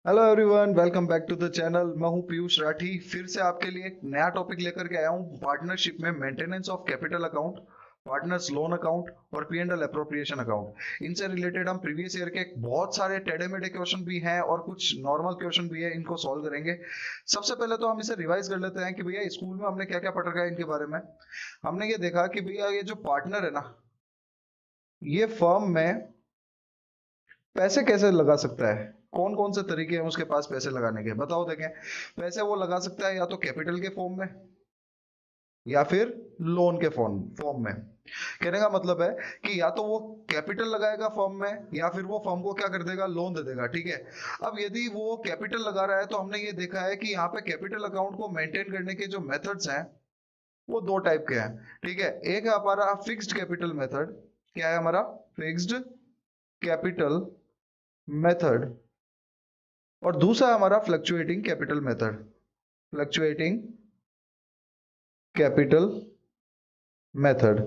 Hello everyone, welcome back to the channel. मैं हूं पीयूष राठी, फिर से आपके लिए एक नया टॉपिक लेकर के आया हूं पार्टनरशिप में maintenance of capital account, partners loan account और P&L अप्रोप्रिएशन अकाउंट। इनसे रिलेटेड हम प्रीवियस ईयर के बहुत सारे टेढ़े मेढ़े क्वेश्चन भी हैं और कुछ नॉर्मल क्वेश्चन भी है, इनको सॉल्व करेंगे। सबसे पहले तो हम इसे रिवाइज कर लेते हैं कि भैया स्कूल में हमने क्या क्या पढ़ रखा है इनके बारे में। हमने ये देखा कि भैया ये जो पार्टनर है ना, ये फर्म में पैसे कैसे लगा सकता है, कौन कौन से तरीके हैं उसके पास पैसे लगाने के, बताओ देखें। पैसे वो लगा सकता है या तो कैपिटल के फॉर्म में या फिर लोन के फॉर्म में। कहने का मतलब है कि या तो वो कैपिटल लगाएगा फर्म में या फिर वो फर्म को क्या कर देगा, लोन दे देगा। ठीक है। अब यदि वो कैपिटल लगा रहा है तो हमने ये देखा है कि यहाँ पे कैपिटल अकाउंट को मेंटेन करने के जो मेथड्स हैं वो दो टाइप के हैं। ठीक है। एक है हमारा फिक्स्ड कैपिटल मेथड। क्या है हमारा? Fixed capital method. और दूसरा हमारा fluctuating capital method. Fluctuating capital method.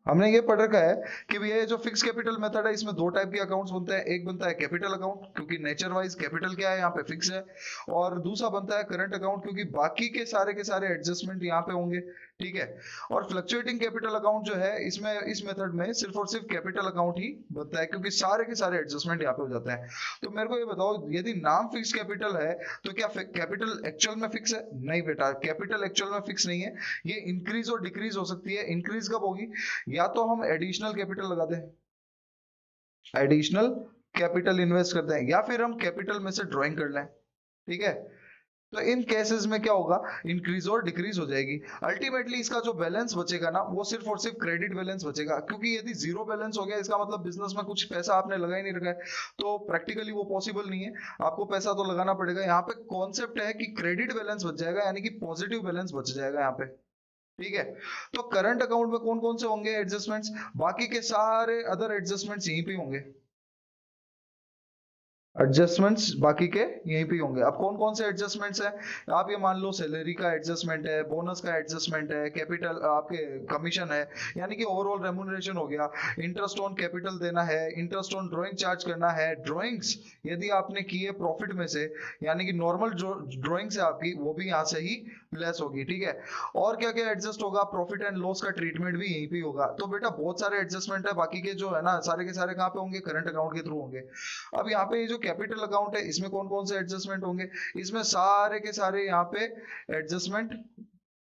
हमने ये पढ़ रखा है कि भैया ये जो फिक्स कैपिटल मेथड है इसमें दो टाइप के अकाउंट्स बनते हैं। एक बनता है कैपिटल अकाउंट, क्योंकि नेचर वाइज कैपिटल क्या है यहाँ पे, फिक्स है। और दूसरा बनता है करंट अकाउंट, क्योंकि बाकी के सारे एडजस्टमेंट यहाँ पे होंगे। ठीक है। और फ्लक्चुएटिंग कैपिटल अकाउंट जो है, इसमें इस मेथड में सिर्फ और सिर्फ कैपिटल अकाउंट ही बनता है, क्योंकि सारे के सारे एडजस्टमेंट यहाँ पे हो जाते हैं। तो मेरे को ये बताओ, यदि नाम फिक्स कैपिटल है तो क्या कैपिटल एक्चुअल में फिक्स है? नहीं बेटा, कैपिटल एक्चुअल में फिक्स नहीं है। ये इंक्रीज और डिक्रीज हो सकती है। इंक्रीज कब होगी? या तो हम एडिशनल कैपिटल लगा दें, एडिशनल कैपिटल इन्वेस्ट करते हैं, या फिर हम कैपिटल में से ड्राइंग कर लें। ठीक है। तो इन केसेस में क्या होगा, इंक्रीज और डिक्रीज हो जाएगी। अल्टीमेटली इसका जो बैलेंस बचेगा ना, वो सिर्फ और सिर्फ क्रेडिट बैलेंस बचेगा, क्योंकि यदि जीरो बैलेंस हो गया इसका मतलब बिजनेस में कुछ पैसा आपने लगा ही नहीं रखा है। तो प्रैक्टिकली वो पॉसिबल नहीं है। आपको पैसा तो लगाना पड़ेगा। यहाँ पे कॉन्सेप्ट है कि क्रेडिट बैलेंस बच जाएगा, यानी कि पॉजिटिव बैलेंस बच जाएगा यहाँ पे। ठीक है। तो करंट अकाउंट में कौन कौन से होंगे एडजस्टमेंट्स? बाकी के सारे अदर एडजस्टमेंट्स यहीं पे होंगे। एडजस्टमेंट्स बाकी के यहीं पे होंगे। अब कौन कौन से एडजस्टमेंट्स हैं? आप ये मान लो सैलरी का एडजस्टमेंट है, बोनस का एडजस्टमेंट है, कैपिटल आपके कमीशन है, यानी कि ओवरऑल रेम्युनरेशन हो गया। इंटरेस्ट ऑन कैपिटल देना है, इंटरेस्ट ऑन ड्राइंग चार्ज करना है। ड्राइंग्स यदि आपने की है प्रॉफिट में से, यानी कि नॉर्मल जो ड्राइंग्स है आपकी, वो भी यहाँ से ही लेस होगी। ठीक है। और क्या क्या एडजस्ट होगा? प्रॉफिट एंड लॉस का ट्रीटमेंट भी यहीं पे होगा। तो बेटा बहुत सारे एडजस्टमेंट है, बाकी के जो है ना सारे के सारे कहाँ पे होंगे? करंट अकाउंट के थ्रू होंगे। अब यहाँ पे ये जो कैपिटल अकाउंट है इसमें कौन कौन से एडजस्टमेंट होंगे? इसमें सारे के सारे यहाँ पे एडजस्टमेंट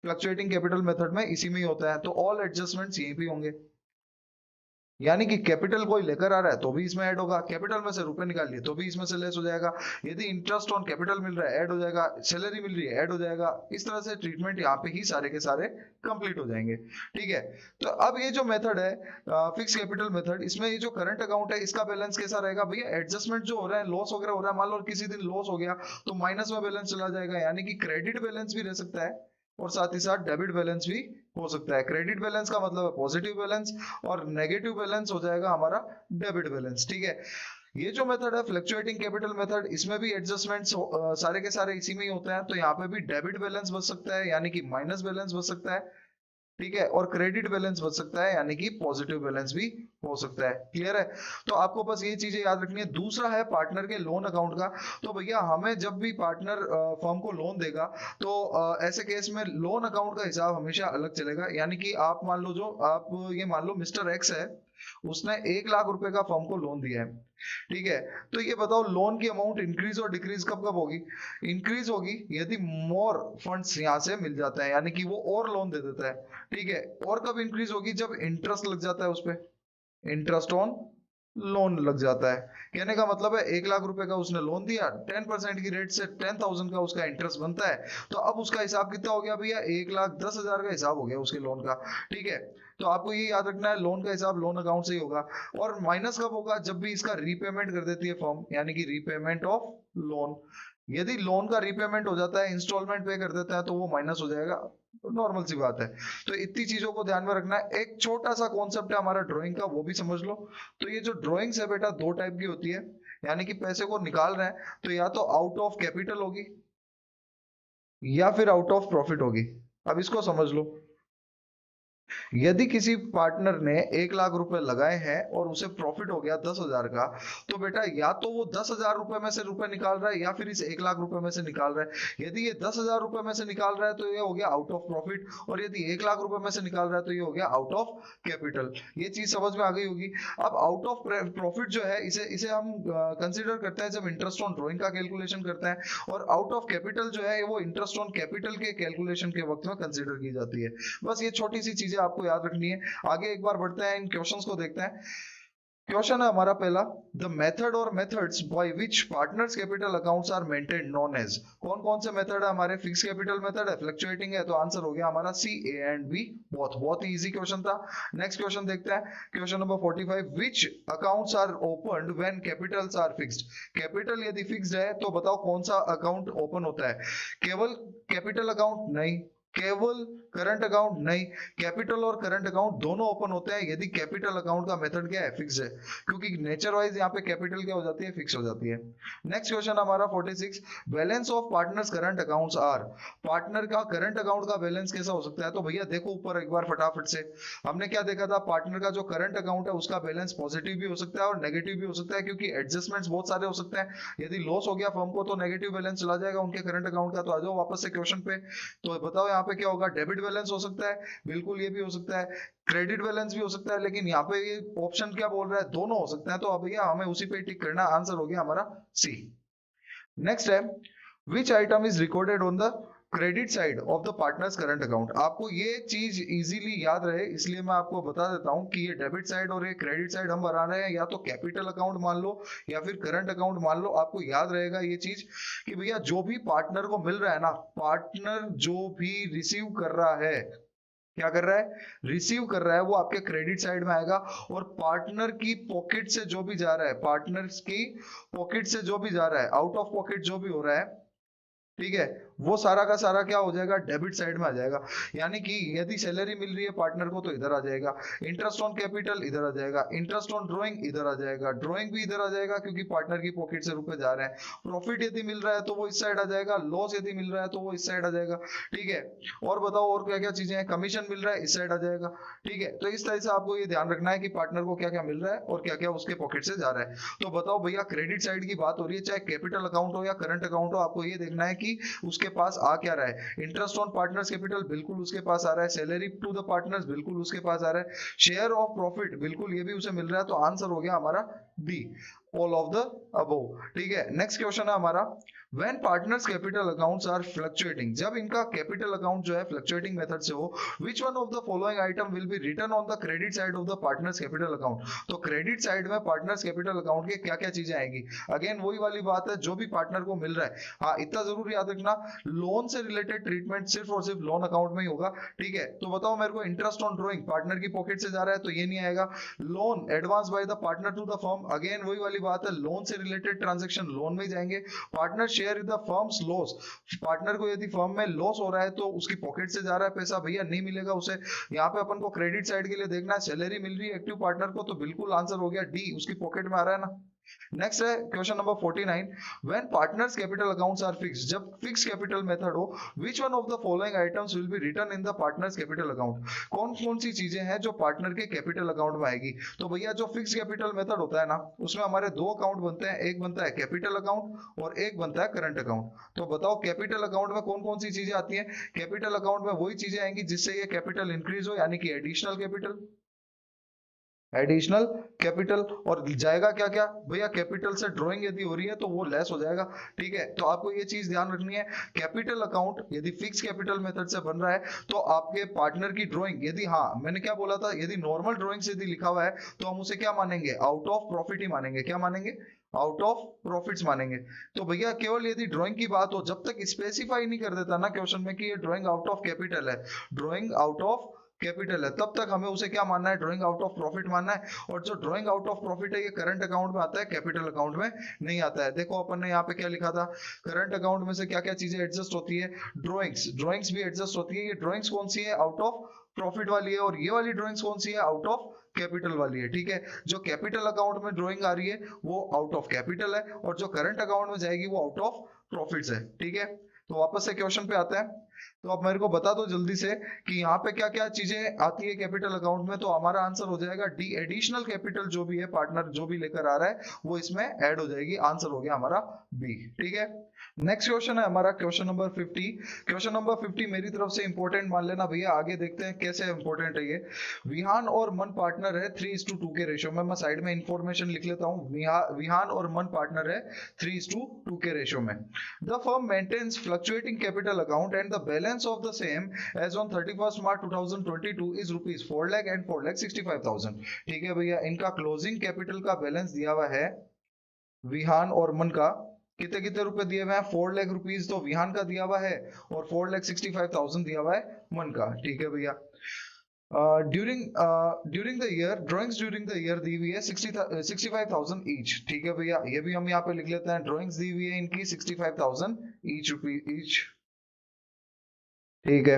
फ्लक्चुएटिंग कैपिटल मेथड में इसी में ही होता है, तो ऑल एडजस्टमेंट्स यहीं पे होंगे। यानी कि कैपिटल कोई लेकर आ रहा है तो भी इसमें ऐड होगा, कैपिटल में से रुपए निकाल लिए तो भी इसमें से लेस हो जाएगा। यदि इंटरेस्ट ऑन कैपिटल मिल रहा है ऐड हो जाएगा, सैलरी मिल रही है ऐड हो जाएगा। इस तरह से ट्रीटमेंट यहाँ पे ही सारे के सारे कंप्लीट हो जाएंगे। ठीक है। तो अब ये जो मेथड है फिक्स कैपिटल मेथड, इसमें ये जो करंट अकाउंट है इसका बैलेंस कैसा रहेगा भैया? एडजस्टमेंट जो हो रहा है, लॉस वगैरह हो रहा है, मान लो किसी दिन लॉस हो गया तो माइनस में बैलेंस चला जाएगा, यानी कि क्रेडिट बैलेंस भी रह सकता है और साथ ही साथ डेबिट बैलेंस भी हो सकता है। क्रेडिट बैलेंस का मतलब है पॉजिटिव बैलेंस, और नेगेटिव बैलेंस हो जाएगा हमारा डेबिट बैलेंस। ठीक है। ये जो मेथड है फ्लक्चुएटिंग कैपिटल मेथड, इसमें भी एडजस्टमेंट्स सारे के सारे इसी में ही होते हैं। तो यहाँ पे भी डेबिट बैलेंस बच सकता है, यानी कि माइनस बैलेंस बच सकता है। ठीक है। और क्रेडिट बैलेंस बच सकता है, यानी कि पॉजिटिव बैलेंस भी हो सकता है। क्लियर है? तो आपको बस ये चीजें याद रखनी है। दूसरा है पार्टनर के लोन अकाउंट का। तो भैया हमें जब भी पार्टनर फर्म को लोन देगा तो ऐसे केस में लोन अकाउंट का हिसाब हमेशा अलग चलेगा। यानी कि आप मान लो, जो आप ये मान लो मिस्टर एक्स है, उसने 1 लाख रुपए का फर्म को लोन दिया है। ठीक है। तो ये बताओ लोन की अमाउंट इंक्रीज और डिक्रीज कब कब होगी? इंक्रीज होगी यदि मोर फंड्स यहाँ से मिल जाता है, यानी कि वो और लोन दे देता है। ठीक है। और कब इंक्रीज होगी? जब इंटरेस्ट लग जाता है उस पे, इंटरेस्ट ऑन लोन लग जाता है। कहने का मतलब है 1 लाख रुपए का उसने लोन दिया, 10% की रेट से 10,000 का उसका इंटरेस्ट बनता है। तो अब उसका हिसाब कितना हो गया भैया? 1,10,000 का हिसाब हो गया उसके लोन का। ठीक है। तो आपको ये याद रखना है, लोन का हिसाब लोन अकाउंट से ही होगा। और माइनस कब होगा? जब भी इसका रीपेमेंट कर देती है फर्म, यानी कि रीपेमेंट ऑफ लोन। यदि लोन का रीपेमेंट हो जाता है, इंस्टॉलमेंट पे कर देता है, तो वो माइनस हो जाएगा। नॉर्मल सी बात है। तो इतनी चीजों को ध्यान में रखना है। एक छोटा सा कॉन्सेप्ट है हमारा ड्राइंग का, वो भी समझ लो। तो ये जो ड्राइंग्स है बेटा दो टाइप की होती है। यानी कि पैसे को निकाल रहे हैं तो या तो आउट ऑफ कैपिटल होगी या फिर आउट ऑफ प्रॉफिट होगी। अब इसको समझ लो। यदि किसी पार्टनर ने 1 लाख रुपए लगाए हैं और उसे प्रॉफिट हो गया 10,000 का, तो बेटा या तो वो 10,000 रुपए में से रुपए निकाल रहा है या फिर इस 1 लाख रुपए में से निकाल रहा है। यदि ये 10,000 रुपए में से निकाल रहा है तो ये हो गया आउट ऑफ प्रॉफिट, और यदि 1 लाख रुपए में से निकाल रहा है तो ये हो गया आउट ऑफ कैपिटल। ये चीज समझ में आ गई होगी। अब आउट ऑफ प्रॉफिट जो है इसे इसे हम कंसीडर करते हैं जब इंटरेस्ट ऑन ड्रॉइंग का कैलकुलेशन करते हैं, और आउट ऑफ कैपिटल जो है वो इंटरेस्ट ऑन कैपिटल के कैलकुलेशन के वक्त में कंसीडर की जाती है। बस ये छोटी सी चीजें आपको याद रखनी है। आगे एक बार बढ़ते हैं, इन क्वेश्चंस को देखते हैं। क्वेश्चन है हमारा पहला, द मेथड और methods by which partners capital accounts are maintained known as. कौन कौन से मेथड है हमारे? फिक्स कैपिटल मेथड है, फ्लक्चुएटिंग है, तो आंसर हो गया हमारा C, A and B both. बहुत ही इजी क्वेश्चन था। नेक्स्ट क्वेश्चन देखते हैं, question number 45, which accounts are opened when capitals are fixed. Capital यदि फिक्स्ड है तो बताओ कौन सा अकाउंट ओपन होता है? केवल कैपिटल अकाउंट? नहीं। केवल करंट अकाउंट? नहीं। कैपिटल और करंट अकाउंट दोनों ओपन होते हैं यदि कैपिटल अकाउंट का मेथड क्या है? फिक्स है, क्योंकि नेचर वाइज यहाँ पे कैपिटल क्या हो जाती है? फिक्स हो जाती है। नेक्स्ट क्वेश्चन हमारा 46, balance of partners current accounts are. Partner का करंट अकाउंट का बैलेंस कैसा हो सकता है? तो भैया देखो ऊपर एक बार फटाफट से, हमने क्या देखा था? पार्टनर का जो करंट अकाउंट है उसका बैलेंस पॉजिटिव भी हो सकता है और नेगेटिव भी हो सकता है, क्योंकि एडजस्टमेंट्स बहुत सारे हो सकते हैं। यदि लॉस हो गया फर्म को तो नेगेटिव बैलेंस चला जाएगा उनके करंट अकाउंट का। तो आ जाओ वापस से क्वेश्चन पे, तो बताओ यहाँ पे क्या होगा? डेबिट बैलेंस हो सकता है, बिल्कुल ये भी हो सकता है। क्रेडिट बैलेंस भी हो सकता है, लेकिन यहाँ पे ये ऑप्शन क्या बोल रहा है? दोनों हो सकते हैं। तो अब भैया हमें उसी पे टिक करना, आंसर हो गया हमारा सी। नेक्स्ट है, विच item is recorded on the credit side of the partners current account. आपको ये चीज इजीली याद रहे इसलिए मैं आपको बता देता हूं कि ये डेबिट साइड और ये क्रेडिट साइड हम बना रहे हैं, या तो कैपिटल अकाउंट मान लो या फिर करंट अकाउंट मान लो। आपको याद रहेगा ये चीज कि भैया जो भी पार्टनर को मिल रहा है ना, पार्टनर जो भी रिसीव कर रहा है, क्या कर रहा है? रिसीव कर रहा है, वो आपके क्रेडिट साइड में आएगा। और पार्टनर की पॉकेट से जो भी जा रहा है, पार्टनर्स की पॉकेट से जो भी जा रहा है, आउट ऑफ पॉकेट जो भी हो रहा है, ठीक है, वो सारा का सारा क्या हो जाएगा? डेबिट साइड में आ जाएगा। यानी कि यदि सैलरी मिल रही है पार्टनर को तो इधर आ जाएगा, इंटरेस्ट ऑन कैपिटल इधर आ जाएगा, इंटरेस्ट ऑन ड्राइंग इधर आ जाएगा, ड्राइंग भी इधर आ जाएगा क्योंकि पार्टनर की पॉकेट से रुपए जा रहे हैं। प्रॉफिट यदि मिल रहा है तो वो इस साइड आ जाएगा, लॉस यदि मिल रहा है तो वो इस साइड आ जाएगा। ठीक है, और बताओ और क्या क्या चीजें हैं? कमीशन मिल रहा है, इस साइड आ जाएगा। ठीक है, तो इस तरह से आपको ये ध्यान रखना है कि पार्टनर को क्या क्या मिल रहा है और क्या क्या उसके पॉकेट से जा रहा है। तो बताओ भैया, क्रेडिट साइड की बात हो रही है, चाहे कैपिटल अकाउंट हो या करंट अकाउंट हो, आपको ये देखना है कि उसके पास आ क्या रहा है। इंटरेस्ट ऑन पार्टनर्स कैपिटल बिल्कुल उसके पास आ रहा है, सैलरी टू द पार्टनर्स बिल्कुल उसके पास आ रहा है, शेयर ऑफ प्रॉफिट बिल्कुल ये भी उसे मिल रहा है। तो आंसर हो गया हमारा B, all of the above. ठीक है, नेक्स्ट क्वेश्चन है हमारा, when partners capital accounts are fluctuating, जब इनका कैपिटल अकाउंट जो है फ्लक्चुएटिंग मेथड से हो, which one of the following item will be written on the credit side of the partners capital account। तो क्रेडिट साइड में पार्टनर्स कैपिटल अकाउंट के क्या क्या चीजें आएंगी? अगेन वही वाली बात है, जो भी पार्टनर को मिल रहा है। हाँ, इतना जरूर याद रखना, लोन से रिलेटेड ट्रीटमेंट सिर्फ और सिर्फ लोन अकाउंट में ही होगा। ठीक है, तो बताओ मेरे को, इंटरेस्ट ऑन ड्रॉइंग पार्टनर की पॉकेट से जा रहा है तो ये नहीं आएगा। Loan advance by the partner to the firm, again वही वाली बात है, लोन से रिलेटेड ट्रांजेक्शन लोन में ही जाएंगे। Partner share in the firms loss, partner को यदि फर्म में लॉस हो रहा है तो उसकी पॉकेट से जा रहा है पैसा, भैया नहीं मिलेगा उसे। यहाँ पे अपन को क्रेडिट साइड के लिए देखना है, सैलरी मिल रही है एक्टिव पार्टनर को तो बिल्कुल आंसर हो गया डी, उसकी पॉकेट में आ रहा है ना। नेक्स्ट है question number 49, when partners capital accounts are fixed, जब फिक्स कैपिटल मेथड हो, which one of the following items will be written in the partners capital account. कौन कौन सी चीजें हैं जो पार्टनर के कैपिटल अकाउंट में आएगी? तो भैया जो फिक्स कैपिटल मेथड होता है ना, उसमें हमारे दो अकाउंट बनते हैं, एक बनता है कैपिटल अकाउंट और एक बनता है करंट अकाउंट। तो बताओ कैपिटल अकाउंट में कौन कौन सी चीजें आती हैं? कैपिटल अकाउंट में वही चीजें आएंगी जिससे ये कैपिटल इंक्रीज हो, यानी कि एडिशनल कैपिटल, एडिशनल कैपिटल। और जाएगा क्या क्या भैया? कैपिटल से ड्राइंग यदि हो रही है तो वो लेस हो जाएगा। ठीक है, तो आपको ये चीज ध्यान रखनी है, कैपिटल अकाउंट यदि फिक्स कैपिटल मेथड से बन रहा है तो आपके पार्टनर की ड्राइंग, यदि, हाँ मैंने क्या बोला था, यदि नॉर्मल ड्राइंग से यदि लिखा हुआ है तो हम उसे क्या मानेंगे? आउट ऑफ प्रॉफिट ही मानेंगे। क्या मानेंगे? आउट ऑफ प्रॉफिट्स मानेंगे। तो भैया केवल यदि ड्राइंग की बात हो, जब तक स्पेसिफाई नहीं कर देता ना क्वेश्चन में कि ये ड्राइंग आउट ऑफ कैपिटल है, ड्राइंग आउट ऑफ कैपिटल है, तब तक हमें उसे क्या मानना है? ड्राइंग आउट ऑफ प्रॉफिट मानना है। और जो ड्राइंग आउट ऑफ प्रॉफिट है ये करंट अकाउंट में आता है, कैपिटल अकाउंट में नहीं आता है। देखो अपन ने यहाँ पे क्या लिखा था, करंट अकाउंट में से क्या क्या चीजें एडजस्ट होती है? ड्राइंग्स, ड्राइंग्स भी एडजस्ट होती है। ये ड्राइंग्स कौन सी है? आउट ऑफ प्रॉफिट वाली है। और ये वाली ड्राइंग्स कौन सी है? आउट ऑफ कैपिटल वाली है। ठीक है, जो कैपिटल अकाउंट में ड्राइंग आ रही है वो आउट ऑफ कैपिटल है, और जो करंट अकाउंट में जाएगी वो आउट ऑफ प्रॉफिट्स है। ठीक है, तो वापस से क्वेश्चन पे आते हैं। तो अब मेरे को बता दो जल्दी से कि यहाँ पे क्या क्या चीजें आती है कैपिटल अकाउंट में। तो हमारा आंसर हो जाएगा डी, एडिशनल कैपिटल जो भी है पार्टनर जो भी लेकर आ रहा है वो इसमें ऐड हो जाएगी। आंसर हो गया हमारा बी। ठीक है, नेक्स्ट क्वेश्चन है हमारा क्वेश्चन नंबर 50। क्वेश्चन नंबर 50 मेरी तरफ से इंपॉर्टेंट मान लेना भैया। आगे देखते हैं कैसे इंपॉर्टेंट है ये। विहान और मन पार्टनर है 3:2 के रेशियो में। मैं साइड में इंफॉर्मेशन लिख लेता हूँ। विहान और मन पार्टनर है 3:2 के रेशियो में। The firm maintains fluctuating capital account and the balance of the same as on 31st March 2022 is rupees 4 lakh and 4,65,000। ठीक है भैया, इनका क्लोजिंग कैपिटल का बैलेंस दिया हुआ है विहान और मन का। कितने कितने रुपए दिए हुए हैं? 4 लाख रुपीज तो विहान का दिया हुआ है और 4,65,000 दिया हुआ है मन का। ठीक है भैया। During the year drawings during the year दी हुई है 65,000 ईच। ठीक है भैया, ये भी हम यहाँ पे लिख लेते हैं। ड्रॉइंग्स दी हुई है इनकी 65,000 ईच रुपीज ईच। ठीक है,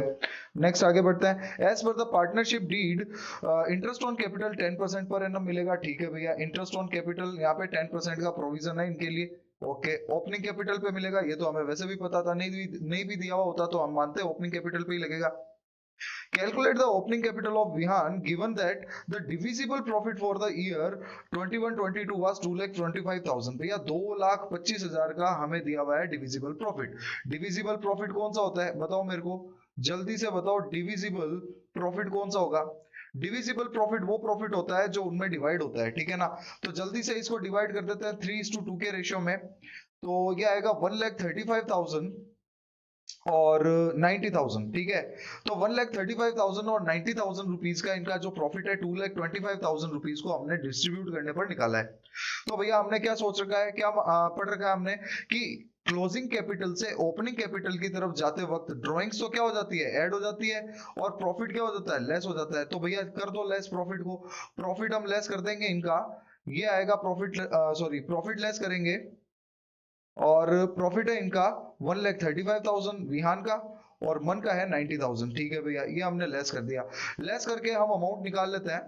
नेक्स्ट आगे बढ़ते हैं। As per the partnership deed interest on capital 10% पर एनम मिलेगा। ठीक है भैया, इंटरेस्ट ऑन कैपिटल यहाँ पे 10% का प्रोविजन है इनके लिए। ओके, ओपनिंग कैपिटल पे मिलेगा, ये तो हमें वैसे भी पता था। नहीं भी दिया हुआ होता तो हम मानते ओपनिंग कैपिटल पे ही लगेगा। Calculate the opening capital of Vihan given that the divisible profit for the year 21-22 was 2,25,000। भैया 2,25,000 का हमें दिया हुआ है डिविजिबल प्रॉफिट। डिविजिबल प्रॉफिट कौन सा होता है बताओ मेरे को, जल्दी से बताओ। डिविजिबल प्रॉफिट कौन सा होगा? डिविजिबल प्रॉफिट वो प्रॉफिट होता है जो उनमें डिवाइड होता है। ठीक है ना, तो जल्दी से इसको डिवाइड कर देते हैं 3:2 के रेशियो में। तो ये आएगा 1,35,000 और 90,000। ठीक है, तो 1,35,000 और 90,000 रुपीज का इनका जो प्रॉफिट है 2,25,000 रुपीज को हमने डिस्ट्रीब्यूट करने पर निकाला है। तो भैया हमने क्या सोच रखा है, क्या पढ़ रखा है हमने कि क्लोजिंग कैपिटल से ओपनिंग कैपिटल की तरफ जाते वक्त ड्रॉइंग्स तो क्या हो जाती है, ऐड हो जाती है, और प्रॉफिट क्या हो जाता है, लेस हो जाता है। तो भैया कर दो लेस प्रॉफिट को। प्रॉफिट हम लेस कर देंगे इनका, ये आएगा प्रॉफिट, सॉरी प्रॉफिट लेस करेंगे और प्रॉफिट है इनका 1,35,000 विहान का और मन का है 90,000। ठीक है भैया, ये हमने लेस कर दिया। लेस करके हम अमाउंट निकाल लेते हैं।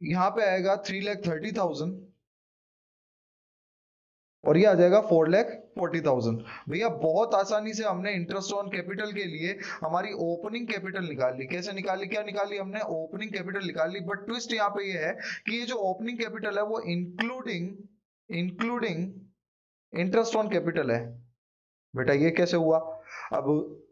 यहाँ पे आएगा 3,30,000 और ये आ जाएगा 4,40,000। भैया बहुत आसानी से हमने इंटरेस्ट ऑन कैपिटल के लिए हमारी ओपनिंग कैपिटल निकाल ली। कैसे निकाली, क्या निकाली हमने? ओपनिंग कैपिटल निकाल ली। बट ट्विस्ट यहाँ पे ये है कि ये जो ओपनिंग कैपिटल है वो इंक्लूडिंग इंटरेस्ट ऑन कैपिटल है। बेटा ये कैसे हुआ? अब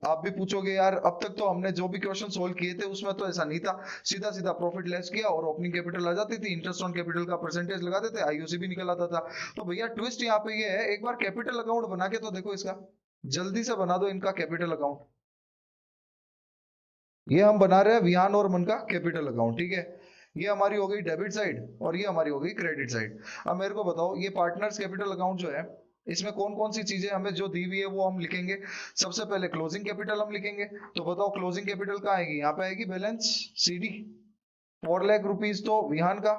आप भी पूछोगे यार अब तक तो हमने जो भी क्वेश्चन सोल्व किए थे उसमें तो ऐसा नहीं था, सीधा सीधा प्रॉफिट लेस किया और ओपनिंग कैपिटल आ जाती थी, इंटरेस्ट ऑन कैपिटल का परसेंटेज लगा देते, आईओसी भी निकल आता था। तो भैया ट्विस्ट यहाँ पे ये है, एक बार कैपिटल अकाउंट बना के तो देखो इसका, जल्दी से बना दो इनका कैपिटल अकाउंट। ये हम बना रहे हैं विहान और मन का कैपिटल अकाउंट। ठीक है, ये हमारी हो गई डेबिट साइड और ये हमारी हो गई क्रेडिट साइड। अब मेरे को बताओ ये पार्टनर्स कैपिटल अकाउंट जो है इसमें कौन कौन सी चीजें हमें जो दी हुई है वो हम लिखेंगे। सबसे पहले क्लोजिंग कैपिटल हम लिखेंगे। तो बताओ क्लोजिंग कैपिटल कहाँ आएगी? यहाँ पे आएगी बैलेंस सीडी। 4 लाख रुपीज तो विहान का,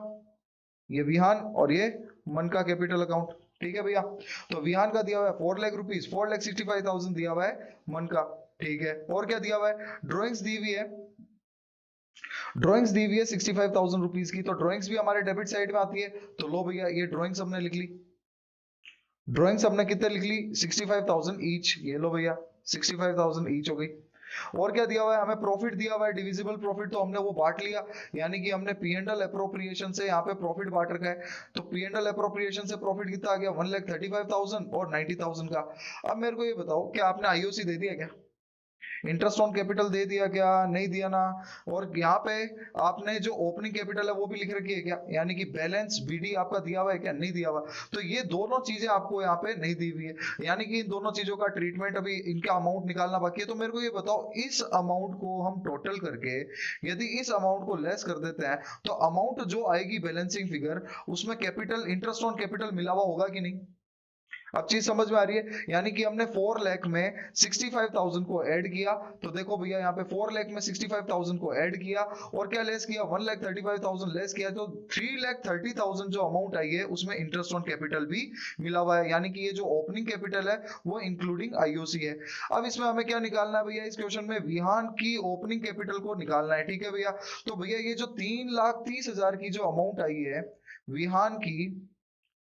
ये विहान और ये मन का कैपिटल अकाउंट। ठीक है भैया, तो विहान का दिया हुआ है 4 लाख रुपीज, 4,65,000 दिया हुआ है मन का। ठीक है, और क्या दिया हुआ है? ड्रॉइंग्स दी हुई है, ड्रॉइंग्स दी हुई है 65,000 रुपीज की। तो ड्रॉइंग्स भी हमारे डेबिट साइड में आती है। तो लो भैया ये ड्रॉइंग्स हमने लिख ली। ड्रॉइंग्स हमने कितने लिख ली? 65,000 ईच। ये लो भैया 65,000 ईच हो गई। और क्या दिया हुआ है हमें? प्रॉफिट दिया हुआ है, डिविजिबल प्रॉफिट तो हमने वो बांट लिया, यानी कि हमने पी एंड एल अप्रोप्रिएशन से यहाँ पे प्रॉफिट बांट रखा है। तो पी एंड एल अप्रोप्रिएशन से प्रॉफिट कितना आ गया? 1,35,000 और 90,000 का। अब मेरे को ये बताओ क्या आपने आईओसी दे दिया क्या? इंटरेस्ट ऑन कैपिटल दे दिया क्या? नहीं दिया ना। और यहाँ पे आपने जो ओपनिंग कैपिटल है वो भी लिख रखी है क्या? यानी कि बैलेंस बीडी आपका दिया हुआ है क्या? नहीं दिया हुआ। तो ये दोनों चीजें आपको यहाँ पे नहीं दी हुई है, यानी कि इन दोनों चीजों का ट्रीटमेंट अभी इनका अमाउंट निकालना बाकी है। तो मेरे को ये बताओ इस अमाउंट को हम टोटल करके यदि इस अमाउंट को लेस कर देते हैं तो अमाउंट जो आएगी बैलेंसिंग फिगर उसमें कैपिटल, इंटरेस्ट ऑन कैपिटल मिला हुआ होगा कि नहीं? अब चीज समझ में आ रही है? यानी कि हमने 4 लाख में 65,000 को ऐड किया। तो देखो भैया यहाँ पे 4 लाख में 65,000 को ऐड किया और क्या लेस किया? 1,35,000 लेस किया। तो 3,30,000 जो अमाउंट आई है उसमें इंटरेस्ट ऑन कैपिटल भी मिला हुआ है, यानी कि ये जो ओपनिंग कैपिटल है वो इंक्लूडिंग आईओसी है। अब इसमें हमें क्या निकालना है भैया? इस क्वेश्चन में विहान की ओपनिंग कैपिटल को निकालना है। ठीक है भैया, तो भैया ये जो 3,30,000 की जो अमाउंट आई है विहान की,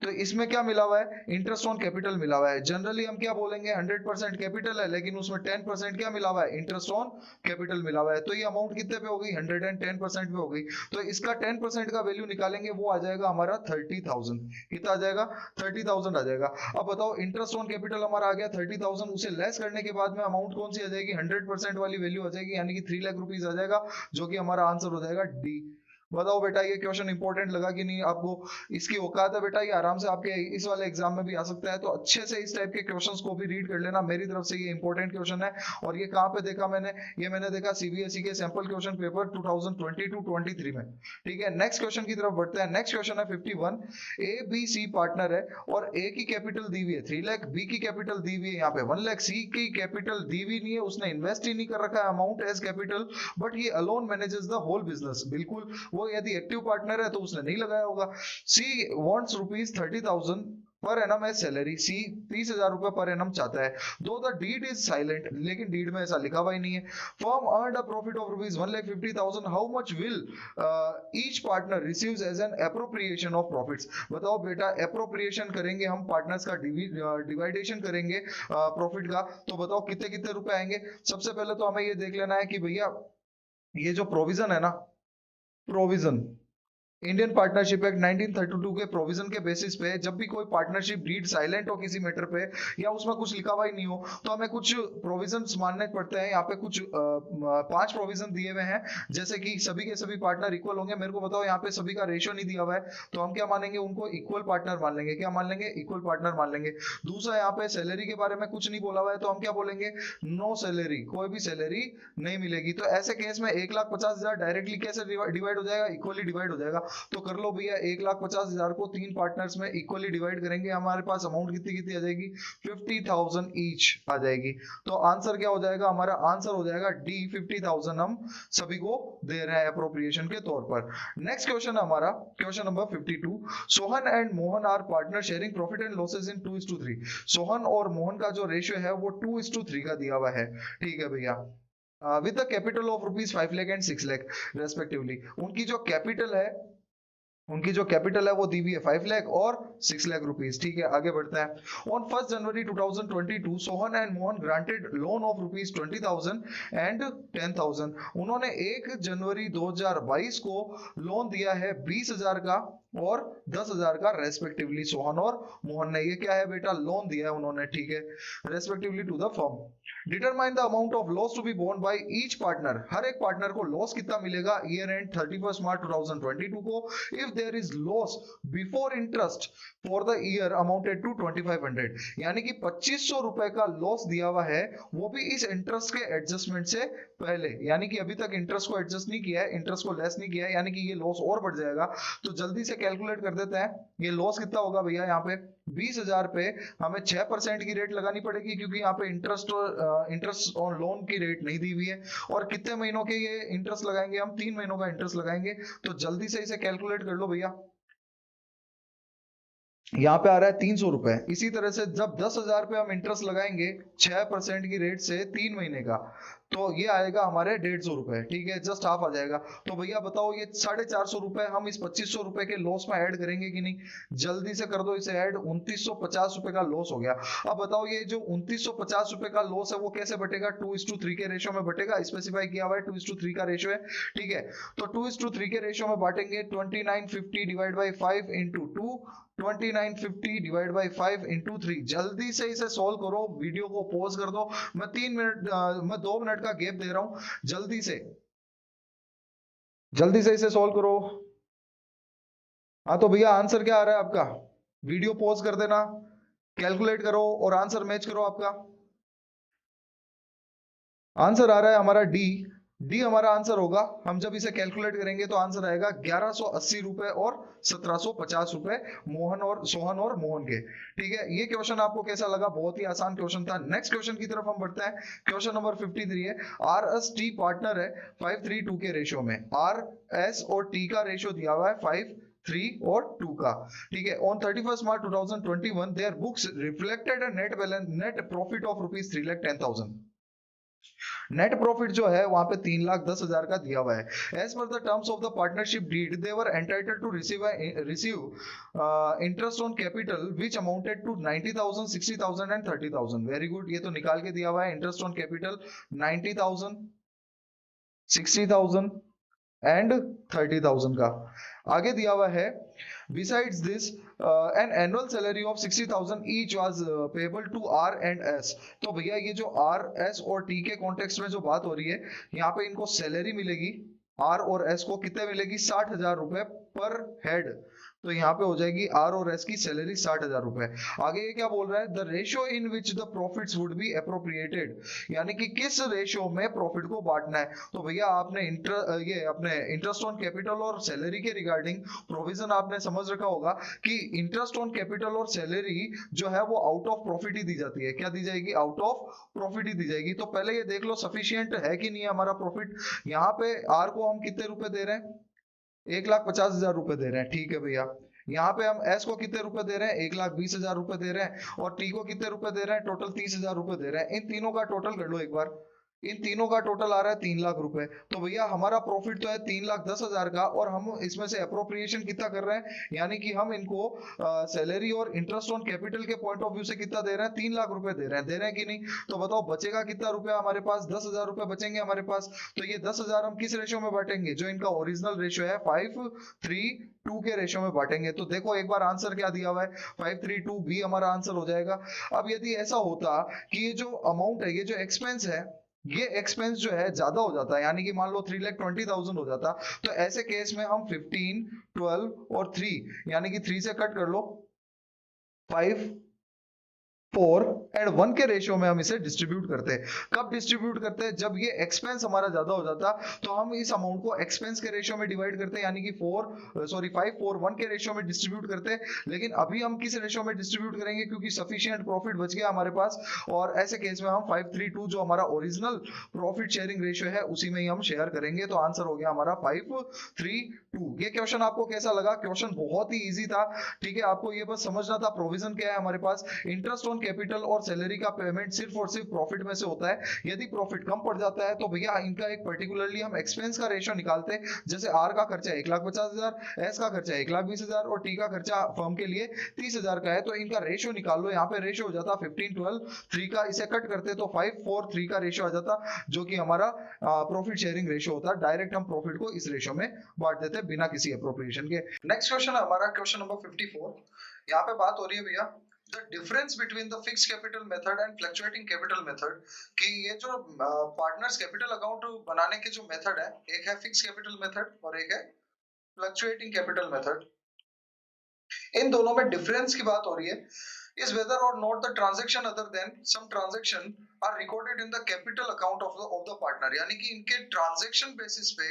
तो इसमें क्या मिला हुआ है, इंटरेस्ट ऑन कैपिटल मिला हुआ है। जनरली हम क्या बोलेंगे, 100% कैपिटल है, लेकिन उसमें 10% क्या मिला हुआ है, इंटरेस्ट ऑन कैपिटल मिला हुआ है। तो ये अमाउंट कितने पे हो गई, 110% पे हो गई। तो इसका 10% का वैल्यू निकालेंगे, वो आ जाएगा हमारा 30,000। कितना आ जाएगा, 30,000 आ जाएगा। अब बताओ, इंटरेस्ट ऑन कैपिटल हमारा आ गया 30,000, उसे लेस करने के बाद में अमाउंट कौन सी आ जाएगी, 100% वाली वैल्यू आ जाएगी, यानी कि 3 लाख रुपीज आ जाएगा, जो कि हमारा आंसर हो जाएगा डी। बताओ बेटा, ये क्वेश्चन इंपॉर्टेंट लगा कि नहीं आपको, इसकी औकात है बेटा, ये आराम से आपके इस वाले एग्जाम में भी आ सकता है। तो अच्छे से इस टाइप के क्वेश्चंस को भी रीड कर लेना, मेरी तरफ से ये इंपॉर्टेंट क्वेश्चन है। और ये कहाँ पे देखा मैंने, ये मैंने देखा सीबीएसई के सैंपल क्वेश्चन पेपर 2022-23 में। ठीक है, नेक्स्ट क्वेश्चन की तरफ बढ़ते हैं। नेक्स्ट क्वेश्चन है 51। ए बी सी पार्टनर है और ए की कैपिटल दी हुई है 3 लाख, बी की कैपिटल दी हुई है यहाँ पे 1 लाख, सी की कैपिटल दी हुई नहीं है, उसने इन्वेस्ट ही नहीं कर रखा है अमाउंट एज कैपिटल, बट ये alone manages the whole business. बिल्कुल, वो यदि एक्टिव पार्टनर है तो उसने नहीं लगाया होगा। सी wants rupees 30,000 per annum as salary, सी 30,000 रुपए पर एनम चाहता है। दो द डीड इज साइलेंट, लेकिन डीड में ऐसा लिखा हुआ ही नहीं है। Firm earned a profit of rupees 1,50,000, how much will each partner receives as an appropriation of profits. बताओ बेटा, एप्रोप्रिएशन करेंगे हम, पार्टनर्स का डिवाइडेशन करेंगे प्रॉफिट का, तो बताओ कितने कितने रुपए आएंगे। सबसे पहले तो हमें ये देख लेना है कि भैया ये जो प्रोविजन है ना, प्रोविजन इंडियन पार्टनरशिप एक्ट 1932 के प्रोविजन के बेसिस पे जब भी कोई पार्टनरशिप डीड साइलेंट हो किसी मैटर पे, या उसमें कुछ लिखा हुआ ही नहीं हो, तो हमें कुछ प्रोविजंस मानने पड़ते हैं। यहाँ पे कुछ 5 प्रोविजन दिए हुए हैं, जैसे कि सभी के सभी पार्टनर इक्वल होंगे। मेरे को बताओ, यहाँ पे सभी का रेशियो नहीं दिया हुआ है, तो हम क्या मानेंगे, उनको इक्वल पार्टनर मान लेंगे। क्या मान लेंगे, इक्वल पार्टनर मान लेंगे। दूसरा, यहाँ पे सैलरी के बारे में कुछ नहीं बोला हुआ है, तो हम क्या बोलेंगे, नो सैलरी, कोई भी सैलरी नहीं मिलेगी। तो ऐसे केस में 1,50,000 डायरेक्टली कैसे डिवाइड हो जाएगा, इक्वली डिवाइड हो जाएगा। तो कर लो भैया, 1,50,000 को 3 पार्टनर्स में इक्वली डिवाइड करेंगे, हमारे पास अमाउंट कितनी कितनी आ जाएगी, 50,000 ईच आ जाएगी। तो आंसर क्या हो जाएगा, हमारा आंसर हो जाएगा डी, 50,000 हम सभी को दे रहे हैं अप्रोप्रिएशन के तौर पर। नेक्स्ट क्वेश्चन हमारा question number 52। Sohan and Mohan are partner sharing profit and losses in 2:3। Sohan और मोहन का जो रेशियो है वो 2:3 का दिया हुआ है। ठीक है भैया, with the capital of rupees 5 lakh and 6 lakh respectively. उनकी जो कैपिटल है वो दी हुई है 5 लाख और 6 लाख रुपीज। ठीक है, आगे बढ़ते हैं। On 1 January 2022 Sohan and Mohan granted loan of rupees 20,000 and 10,000। उन्होंने 1 जनवरी 2022 को लोन दिया है 20,000 का और 10,000 का रेस्पेक्टिवली। सोहन और मोहन ने ये क्या है बेटा, लोन दिया है उन्होंने। ठीक है, respectively to the firm. Determine the amount of loss to be borne by each partner. हर एक पार्टनर को लॉस कितना मिलेगा ईयर एंड 31 मार्च 2022 को, if there is loss before interest for the year amounted to 2,500। यानी कि 2,500 रुपए का लॉस दिया हुआ है, वो भी इस इंटरेस्ट के एडजस्टमेंट से पहले। यानी कि अभी तक इंटरेस्ट को एडजस्ट नहीं किया है, इंटरेस्ट को लेस नहीं किया है, यानी कि ये लॉस और बढ़ जाएगा। तो जल्दी से कैलकुलेट कर देते हैं, ये लॉस कितना होगा भैया। यहाँ पे 20,000 पे हमें 6% की रेट लगानी पड़ेगी, क्योंकि यहाँ पे इंटरेस्ट ऑन लोन की रेट नहीं दी हुई है। और कितने महीनों के ये इंटरेस्ट लगाएंगे हम, 3 महीनों का इंटरेस्ट लगाएंगे। तो जल्दी से इसे कैलकुलेट कर लो भैया। यहाँ पे आ रहा है 300 रुपए। इसी तरह से जब 10,000 पे हम इंटरेस्ट लगाएंगे 6% की रेट से 3 महीने का, तो ये आएगा हमारे 150 रुपए। ठीक है, जस्ट हाफ आ जाएगा। तो भैया बताओ, ये 450 रुपए हम इस 2,500 रुपए के लॉस में ऐड करेंगे कि नहीं। जल्दी से कर दो इसे ऐड। 2,950 रुपए का लॉस हो गया। अब बताओ, ये जो 2,950 रुपए का लॉस है वो कैसे बटेगा, 2:3 के रेशियो में बटेगा। स्पेसिफाई किया हुआ है 2:3 का रेशियो है। ठीक है, तो 2:3 के रेशियो में बांटेंगे। 2950 divide by 5 into 2, 2950 divide by 5 into 3। जल्दी से इसे सॉल्व करो, वीडियो को पॉज कर दो। मैं 2 मिनट का गैप दे रहा हूं, जल्दी से इसे सॉल्व करो। हाँ तो भैया, आंसर क्या आ रहा है आपका, वीडियो पॉज कर देना, कैलकुलेट करो और आंसर मैच करो। आपका आंसर आ रहा है हमारा डी। डी हमारा आंसर होगा। हम जब इसे कैलकुलेट करेंगे तो आंसर आएगा 1,180 रुपए और 1,750 रुपए, सोहन और मोहन के। ठीक है, ये क्वेश्चन आपको कैसा लगा, बहुत ही आसान क्वेश्चन था। नेक्स्ट क्वेश्चन की तरफ हम बढ़ते हैं। क्वेश्चन नंबर 53 है। आर एस टी पार्टनर है 5:3:2 के रेशियो में। आर एस और टी का रेशियो दिया हुआ है 5:3 और 2 का। ठीक है, on 31 March 2021 their books reflected a net profit of rupees 3,10,000। Net profit जो है वहां पे 3,10,000 का दिया हुआ है. As per the terms of the partnership deed they were entitled to receive interest on capital which amounted to 90,000, 60,000 and 30,000. Very good, ये तो निकाल के दिया हुआ है. इंटरेस्ट ऑन कैपिटल 90,000, 60,000 एंड 30,000 का. आगे दिया हुआ है besides this an annual salary of 60,000 each was payable to R and S. तो भैया ये जो R, S और T के कॉन्टेक्स्ट में जो बात हो रही है, यहाँ पे इनको सैलरी मिलेगी. R और S को कितने मिलेगी? 60,000 रुपए पर हेड. तो यहाँ पे हो जाएगी R और S की सैलरी 60,000 रुपए. आगे ये क्या बोल रहा है? The ratio in which the profits would be appropriated, यानी कि किस रेशियो में प्रॉफिट को बांटना है. तो भैया आपने ये अपने इंटरेस्ट ऑन कैपिटल और सैलरी के रिगार्डिंग प्रोविजन आपने समझ रखा होगा कि इंटरेस्ट ऑन कैपिटल और सैलरी जो है वो आउट ऑफ प्रॉफिट ही दी जाती है. क्या दी जाएगी? आउट ऑफ प्रॉफिट ही दी जाएगी. तो पहले ये देख लो सफिशियंट है कि नहीं है हमारा प्रॉफिट. यहाँ पे आर को हम कितने रुपए दे रहे हैं? 1,50,000 रुपए दे रहे हैं. ठीक है भैया. यहाँ पे हम एस को कितने रुपए दे रहे हैं? 1,20,000 रुपए दे रहे हैं. और टी को कितने रुपए दे रहे हैं? टोटल 30,000 रुपए दे रहे हैं. इन तीनों का टोटल कर लो एक बार. इन तीनों का टोटल आ रहा है 3,00,000 रुपए. तो भैया हमारा प्रॉफिट तो है 3,10,000 का, और हम इसमें से अप्रोप्रिएशन कितना कर रहे हैं? यानी कि हम इनको सैलरी और इंटरेस्ट ऑन कैपिटल के पॉइंट ऑफ व्यू से कितना दे रहे हैं? 3,00,000 रुपए दे रहे हैं. दे रहे हैं कि नहीं? तो बताओ बचेगा कितना रुपया हमारे पास? 10,000 रुपए बचेंगे हमारे पास. तो ये 10,000 हम किस रेशियो में बांटेंगे? जो इनका ओरिजिनल रेशियो है 5:3:2 के रेशियो में बांटेंगे. तो देखो एक बार आंसर क्या दिया हुआ है? 5:3:2 भी हमारा आंसर हो जाएगा. अब यदि ऐसा होता कि ये जो अमाउंट है, ये जो एक्सपेंस है, ये एक्सपेंस जो है ज्यादा हो जाता है, यानी कि मान लो 3,20,000 हो जाता, तो ऐसे केस में हम 15, 12 और 3, यानी कि 3 से कट कर लो, 5, 4 एंड 1 के रेशियो में हम इसे डिस्ट्रीब्यूट करते हैं. कब डिस्ट्रीब्यूट करते हैं? जब ये एक्सपेंस हमारा ज्यादा हो जाता, तो हम इस अमाउंट को एक्सपेंस के रेशियो में डिवाइड करते हैं, यानी कि 5, 4, 1 के रेशियो में डिस्ट्रीब्यूट करते हैं. लेकिन अभी हम किस रेशियो में डिस्ट्रीब्यूट करेंगे? क्योंकि सफिशिएंट प्रॉफिट बच गया हमारे पास, और ऐसे केस में हम 5:3:2 जो हमारा ओरिजिनल प्रॉफिट शेयरिंग रेशियो है उसी में ही हम शेयर करेंगे. तो आंसर हो गया हमारा 5:3:2. ये क्वेश्चन आपको कैसा लगा? क्वेश्चन बहुत ही इजी था. ठीक है, आपको ये बस समझना था प्रोविजन क्या है हमारे पास. इंटरेस्ट ऑन कैपिटल और सैलरी का पेमेंट सिर्फ और सिर्फ प्रॉफिट में से होता है. यदि प्रॉफिट कम पड़ जाता है तो भैया इनका एक पर्टिकुलरली हम एक्सपेंस का रेशियो निकालते हैं. जैसे आर का खर्चा 1,50,000, एस का खर्चा 1,20,000 और टी का खर्चा फर्म के लिए 30,000 का है. तो इनका रेशियो निकाल लो. यहाँ पे रेशियो हो जाता 15, 12, 3 का. इसे कट करते तो 5, 4, 3 का रेशियो आ जाता, जो कि हमारा प्रॉफिट शेयरिंग रेशियो होता है. डायरेक्ट हम प्रॉफिट को इस रेशियो में बांट देते हैं बिना किसी अप्रोप्रिएशन के. नेक्स्ट क्वेश्चन है हमारा क्वेश्चन नंबर 54. यहाँ पे बात हो रही है भैया the difference between the fixed capital method and fluctuating capital method, कि ये जो पार्टनर्स कैपिटल अकाउंट बनाने के जो मेथड है, एक है फिक्स कैपिटल मेथड और एक है फ्लक्चुएटिंग कैपिटल मेथड. इन दोनों में डिफरेंस की बात हो रही है. is whether or not the transaction other than some transaction are recorded in the capital account of the partner, यानी कि इनके ट्रांजैक्शन बेसिस पे,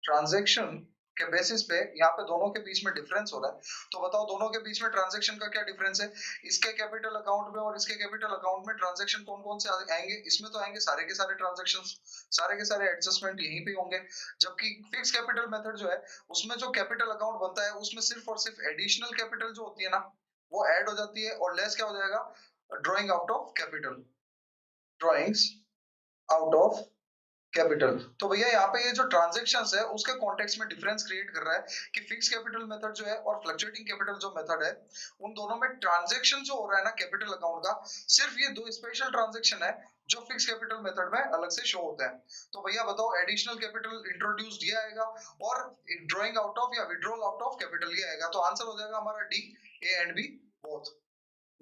ट्रांजैक्शन के बेसिस पे यहाँ पे दोनों के बीच में डिफरेंस हो रहा है. तो बताओ दोनों के बीच में ट्रांजैक्शन का क्या डिफरेंस है? इसके कैपिटल अकाउंट में और इसके कैपिटल अकाउंट में ट्रांजैक्शन कौन कौन से आएंगे? इसमें तो आएंगे सारे के सारे ट्रांजैक्शंस, सारे के सारे एडजस्टमेंट यहीं पे होंगे. जबकि फिक्स कैपिटल मेथड जो है उसमें जो कैपिटल अकाउंट बनता है उसमें सिर्फ और सिर्फ एडिशनल कैपिटल जो होती है ना वो ऐड हो जाती है, और लेस क्या हो जाएगा? Drawing out of capital, drawings out of capital. तो भैया यहाँ पे ये जो ट्रांजैक्शंस है उसके कॉन्टेक्स्ट में डिफरेंस क्रिएट कर रहा है कि फिक्स कैपिटल मेथड जो है और फ्लक्चुएटिंग कैपिटल जो मेथड है उन दोनों में ट्रांजैक्शन जो हो रहा है ना कैपिटल अकाउंट का, सिर्फ ये दो स्पेशल ट्रांजैक्शन है जो फिक्स कैपिटल मेथड में अलग से शो होता है. तो भैया बताओ एडिशनल कैपिटल इंट्रोड्यूस किया आएगा और ड्रॉइंग आउट ऑफ या विड्रॉल आउट ऑफ कैपिटल ये आएगा. तो आंसर हो जाएगा हमारा D, A and B both.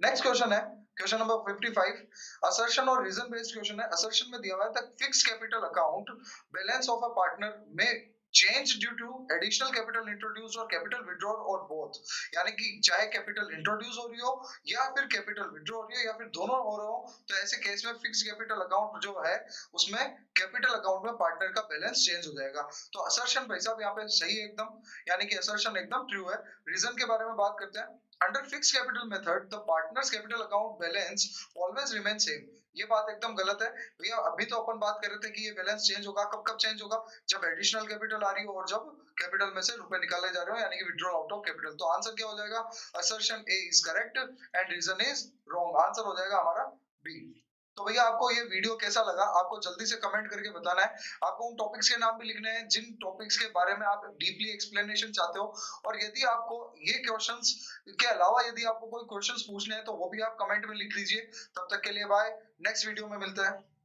Next question है क्वेश्चन नंबर 55. असर्शन और रीजन बेस्ड क्वेश्चन है. असर्शन में दिया हुआ है the fix capital account balance of a partner में change due to additional capital introduce और कैपिटल विड्रॉल और बोथ, यानी कि चाहे कैपिटल इंट्रोड्यूस हो रही हो या फिर कैपिटल विड्रॉ हो रही हो या फिर दोनों हो रहे हो, तो ऐसे केस में फिक्स कैपिटल अकाउंट जो है उसमें कैपिटल अकाउंट में पार्टनर का बैलेंस चेंज हो जाएगा. तो असर्शन भाई साहब यहाँ पे सही है एकदम, यानी कि असर्शन एकदम ट्रू है. रीजन के बारे में बात करते हैं. Under fixed capital method, the partner's capital account balance always remains same. ये बात एकदम गलत है भैया. अभी तो अपन बात कर रहे थे कि ये बैलेंस चेंज होगा. कब कब चेंज होगा? जब एडिशनल कैपिटल आ रही हो और जब कैपिटल में से रुपए निकाले जा रहे हो, यानी कि विड्रॉ आउट ऑफ कैपिटल. तो आंसर क्या हो जाएगा? Assertion A is correct and reason is wrong. Answer हो जाएगा हमारा बी. तो भैया आपको ये वीडियो कैसा लगा, आपको जल्दी से कमेंट करके बताना है। आपको उन टॉपिक्स के नाम भी लिखने हैं जिन टॉपिक्स के बारे में आप डीपली एक्सप्लेनेशन चाहते हो। और यदि आपको ये क्वेश्चंस के अलावा यदि आपको कोई क्वेश्चंस पूछने हैं तो वो भी आप कमेंट में लिख लीजिए। तब तक के लिए बाय, नेक्स्ट वीडियो में मिलते हैं।